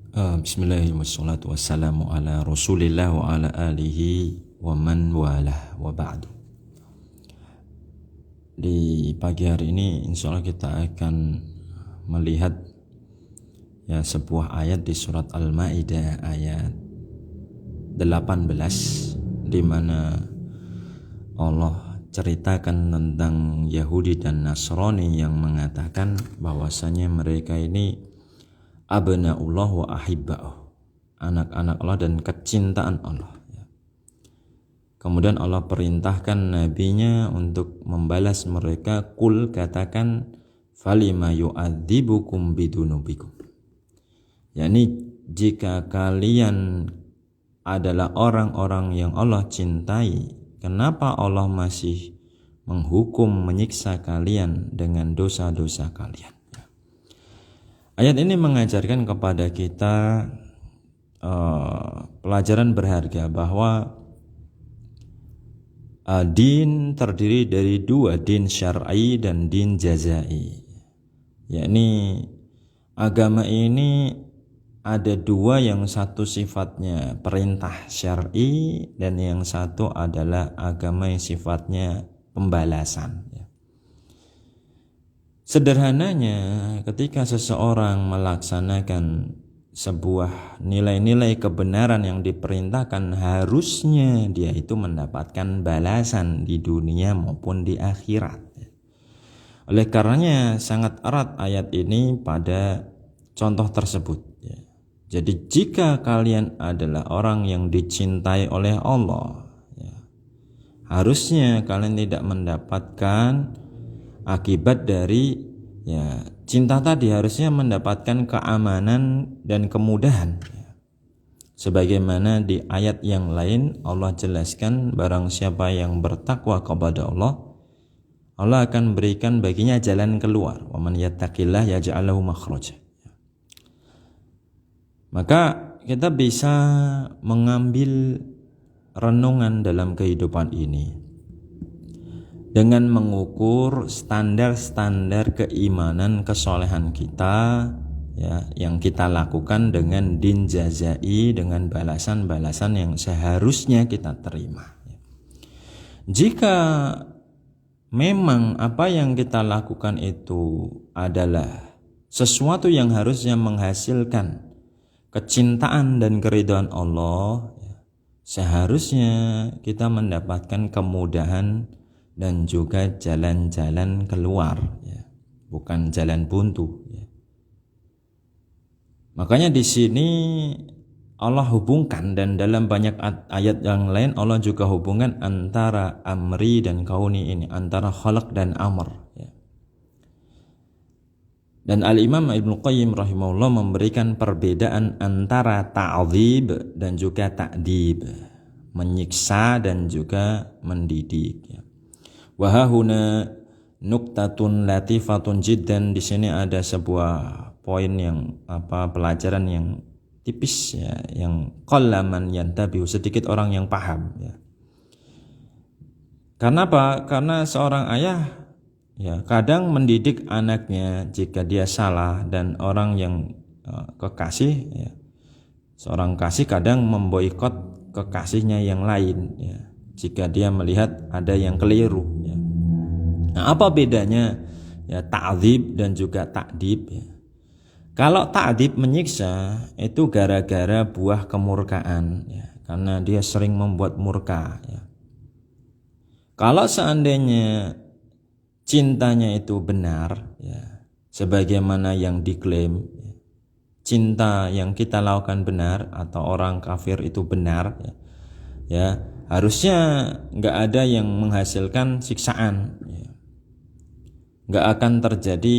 Bismillahirrahmanirrahim. Wassalatu wassalamu ala Rasulillah wa ala alihi wa man walah wa ba'du. Di pagi hari ini insyaallah kita akan melihat sebuah ayat di surat Al-Maidah ayat 18 di mana Allah ceritakan tentang Yahudi dan Nasrani yang mengatakan bahwasanya mereka ini abnaullah wa ahibba'uh, anak-anak Allah dan kecintaan Allah. Kemudian Allah perintahkan nabinya untuk membalas mereka, kul, katakan, falima yu'adzibukum bidunubikum, yakni jika kalian adalah orang-orang yang Allah cintai, kenapa Allah masih menghukum, menyiksa kalian dengan dosa-dosa kalian? Ayat ini mengajarkan kepada kita pelajaran berharga bahwa din terdiri dari dua, din syar'i dan din jazai. Yakni agama ini ada dua, yang satu sifatnya perintah syar'i dan yang satu adalah agama yang sifatnya pembalasan. Sederhananya, ketika seseorang melaksanakan sebuah nilai-nilai kebenaran yang diperintahkan, harusnya dia itu mendapatkan balasan di dunia maupun di akhirat. Oleh karenanya sangat erat ayat ini pada contoh tersebut. Jadi jika kalian adalah orang yang dicintai oleh Allah, harusnya kalian tidak mendapatkan akibat dari cinta tadi, harusnya mendapatkan keamanan dan kemudahan. Sebagaimana di ayat yang lain Allah jelaskan, barang siapa yang bertakwa kepada Allah, Allah akan berikan baginya jalan keluar. Wa man yattaqillah yaj'al lahu makhraja. Maka kita bisa mengambil renungan dalam kehidupan ini dengan mengukur standar-standar keimanan kesolehan kita, yang kita lakukan dengan din jazai, dengan balasan-balasan yang seharusnya kita terima. Jika memang apa yang kita lakukan itu adalah sesuatu yang harusnya menghasilkan kecintaan dan keridhaan Allah, seharusnya kita mendapatkan kemudahan dan juga jalan-jalan keluar, bukan jalan buntu. Makanya di sini Allah hubungkan, dan dalam banyak ayat yang lain Allah juga hubungkan antara amri dan kauni ini, antara khalaq dan amr. Dan Al-Imam Ibnu Qayyim rahimahullah memberikan perbedaan antara ta'dzib dan juga ta'dib, menyiksa dan juga mendidik. Wahahuna nuktatun latifatun jiddan. Di sini ada sebuah poin yang pelajaran yang tipis, yang qallaman yantabihu, sedikit orang yang paham. Karena apa? Karena seorang ayah kadang mendidik anaknya jika dia salah, dan orang yang kekasih, seorang kasih kadang memboikot kekasihnya yang lain, jika dia melihat ada yang keliru. Nah, apa bedanya ta'dzib dan juga ta'dib? Kalau ta'dzib, menyiksa, itu gara-gara buah kemurkaan, karena dia sering membuat murka. Kalau seandainya cintanya itu benar, sebagaimana yang diklaim, cinta yang kita lakukan benar atau orang kafir itu benar, harusnya nggak ada yang menghasilkan siksaan, nggak akan terjadi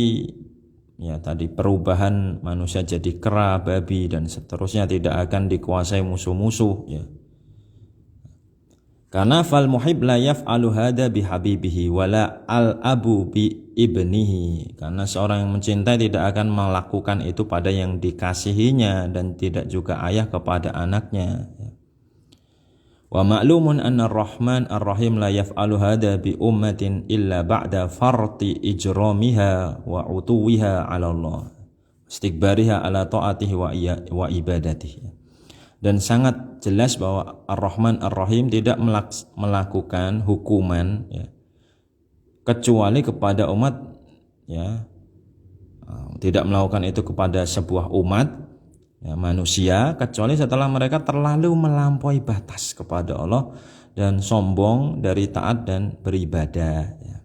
tadi perubahan manusia jadi kera, babi dan seterusnya, tidak akan dikuasai musuh-musuh. Karena fal muhib la yaf'alu hada bihabibihi wala al abu bi ibnihi, karena seorang yang mencintai tidak akan melakukan itu pada yang dikasihinya, dan tidak juga ayah kepada anaknya. Wa ma'lumun anna ar-Rahman ar-Rahim la yaf'alu hadha bi ummatin illa ba'da farti ijramiha wa utuwiha 'ala Allah. istikbariha ala ta'atihi wa ibadatihi. Dan sangat jelas bahwa Ar-Rahman Ar-Rahim tidak melakukan hukuman ya, kecuali kepada umat ya, tidak melakukan itu kepada sebuah umat ya, manusia, kecuali setelah mereka terlalu melampaui batas kepada Allah dan sombong dari taat dan beribadah ya.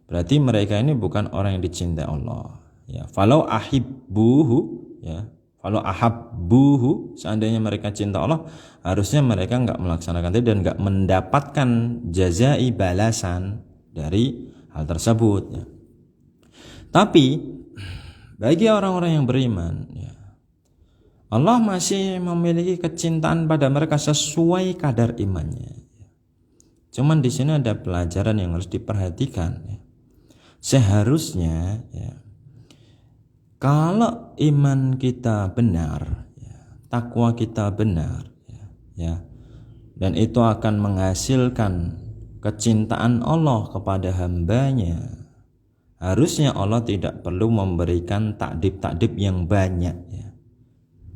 Berarti mereka ini bukan orang yang dicintai Allah ya. Falau ahibbuhu ya, kalau ahabbuhu, seandainya mereka cinta Allah, harusnya mereka enggak melaksanakan itu dan enggak mendapatkan jazai balasan dari hal tersebut ya. Tapi bagi orang-orang yang beriman ya, Allah masih memiliki kecintaan pada mereka sesuai kadar imannya. Cuman di sini ada pelajaran yang harus diperhatikan ya. Seharusnya ya, kalau iman kita benar, ya, takwa kita benar, ya, dan itu akan menghasilkan kecintaan Allah kepada hambanya, harusnya Allah tidak perlu memberikan takdib-takdib yang banyak,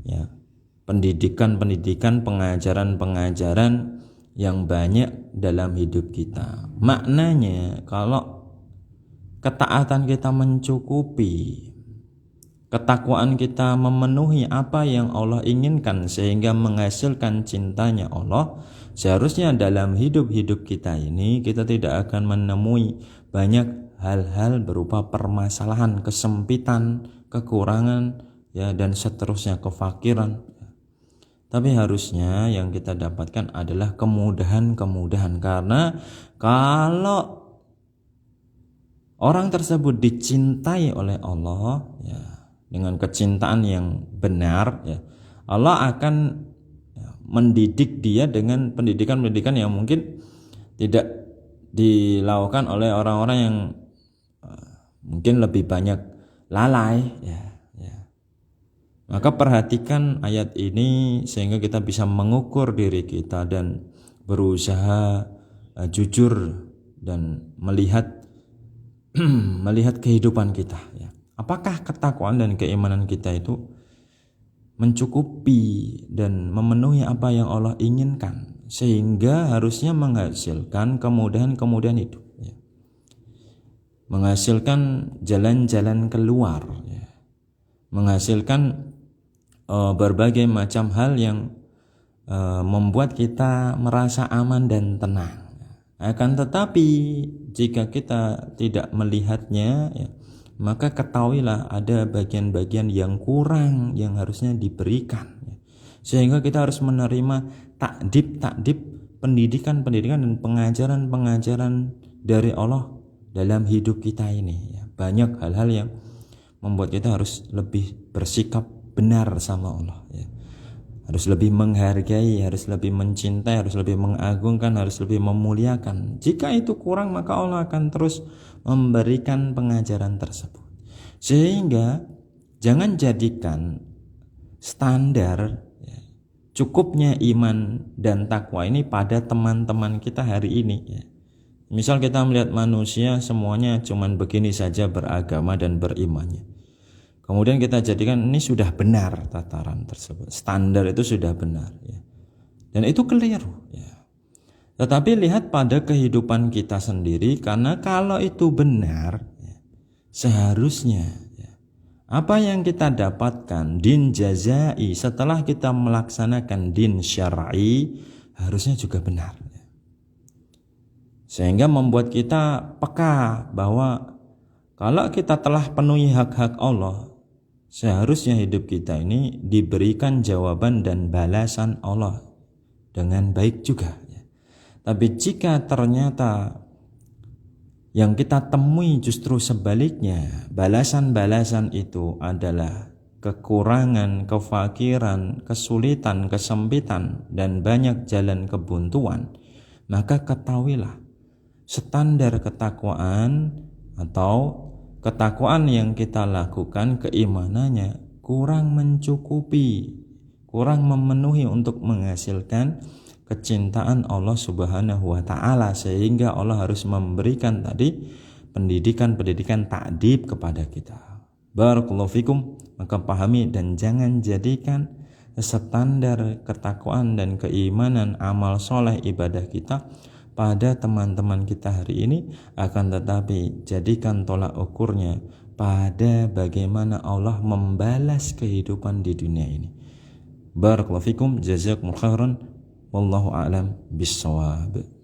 ya, pendidikan-pendidikan, pengajaran-pengajaran yang banyak dalam hidup kita. Maknanya kalau ketaatan kita mencukupi, ketakwaan kita memenuhi apa yang Allah inginkan sehingga menghasilkan cintanya Allah, seharusnya dalam hidup-hidup kita ini kita tidak akan menemui banyak hal-hal berupa permasalahan, kesempitan, kekurangan ya, dan seterusnya, kefakiran. Tapi harusnya yang kita dapatkan adalah kemudahan-kemudahan, karena kalau orang tersebut dicintai oleh Allah ya, dengan kecintaan yang benar ya, Allah akan mendidik dia dengan pendidikan-pendidikan yang mungkin tidak dilakukan oleh orang-orang yang mungkin lebih banyak lalai ya. Maka perhatikan ayat ini sehingga kita bisa mengukur diri kita dan berusaha jujur dan melihat kehidupan kita ya. Apakah ketakwaan dan keimanan kita itu mencukupi dan memenuhi apa yang Allah inginkan, sehingga harusnya menghasilkan kemudahan-kemudahan hidup ya. Menghasilkan jalan-jalan keluar ya. Menghasilkan berbagai macam hal yang membuat kita merasa aman dan tenang. Akan tetapi jika kita tidak melihatnya ya, maka ketahuilah ada bagian-bagian yang kurang yang harusnya diberikan ya. Sehingga kita harus menerima takdib, pendidikan dan pengajaran dari Allah dalam hidup kita ini ya. Banyak hal-hal yang membuat kita harus lebih bersikap benar sama Allah ya. Harus lebih menghargai, harus lebih mencintai, harus lebih mengagungkan, harus lebih memuliakan. Jika itu kurang, maka Allah akan terus memberikan pengajaran tersebut. Sehingga jangan jadikan standar ya, cukupnya iman dan takwa ini pada teman-teman kita hari ini ya. Misal kita melihat manusia semuanya cuman begini saja beragama dan berimannya, kemudian kita jadikan ini sudah benar, tataran tersebut, standar itu sudah benar ya. Dan itu keliru ya. Tetapi lihat pada kehidupan kita sendiri, karena kalau itu benar ya, seharusnya ya, apa yang kita dapatkan din jazai setelah kita melaksanakan din syar'i harusnya juga benar ya. Sehingga membuat kita peka bahwa kalau kita telah penuhi hak-hak Allah, seharusnya hidup kita ini diberikan jawaban dan balasan Allah dengan baik juga ya. Tapi jika ternyata yang kita temui justru sebaliknya, balasan-balasan itu adalah kekurangan, kefakiran, kesulitan, kesempitan, dan banyak jalan kebuntuan, maka ketahuilah standar ketakwaan atau ketakwaan yang kita lakukan, keimanannya kurang mencukupi, kurang memenuhi untuk menghasilkan kecintaan Allah Subhanahu wa ta'ala, sehingga Allah harus memberikan tadi pendidikan takdib kepada kita. Barakallahu fikum. Maka pahami dan jangan jadikan standar ketakwaan dan keimanan amal soleh ibadah kita pada teman-teman kita hari ini, akan tetapi jadikan tolak ukurnya pada bagaimana Allah membalas kehidupan di dunia ini. Barakallahu fikum, jazakumullahu khairan, wallahu a'lam bissawab.